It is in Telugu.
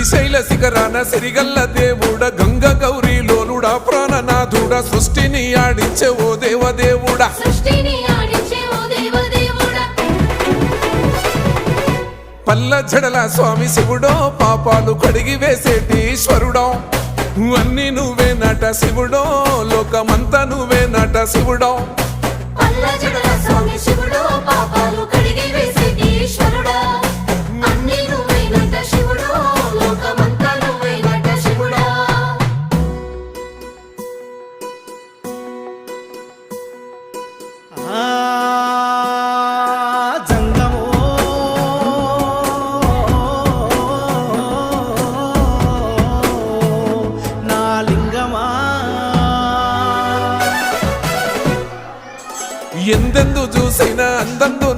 శ్రీశైల శిఖరాన సిరిగల్ల దేవుడ గంగ గౌరీ లోలుడా ప్రాణనాథుడ సృష్టిని ఆడించే ఓ దేవదేవుడా పల్ల జడల స్వామి శివుడో పాపాలు కడిగి వేసేటి ఈశ్వరుడో అన్ని నువ్వే నట శివుడో లోకమంతా నువ్వే నట శివుడో పల్ల జడల స్వామి శివుడో పాపాలు కడిగి వేసేటి ఈశ్వరుడా అన్ని నువ్వే నట శివుడో లోకమంతా నువ్వే నట శివుడా ఎందెందు చూసైనా అందందు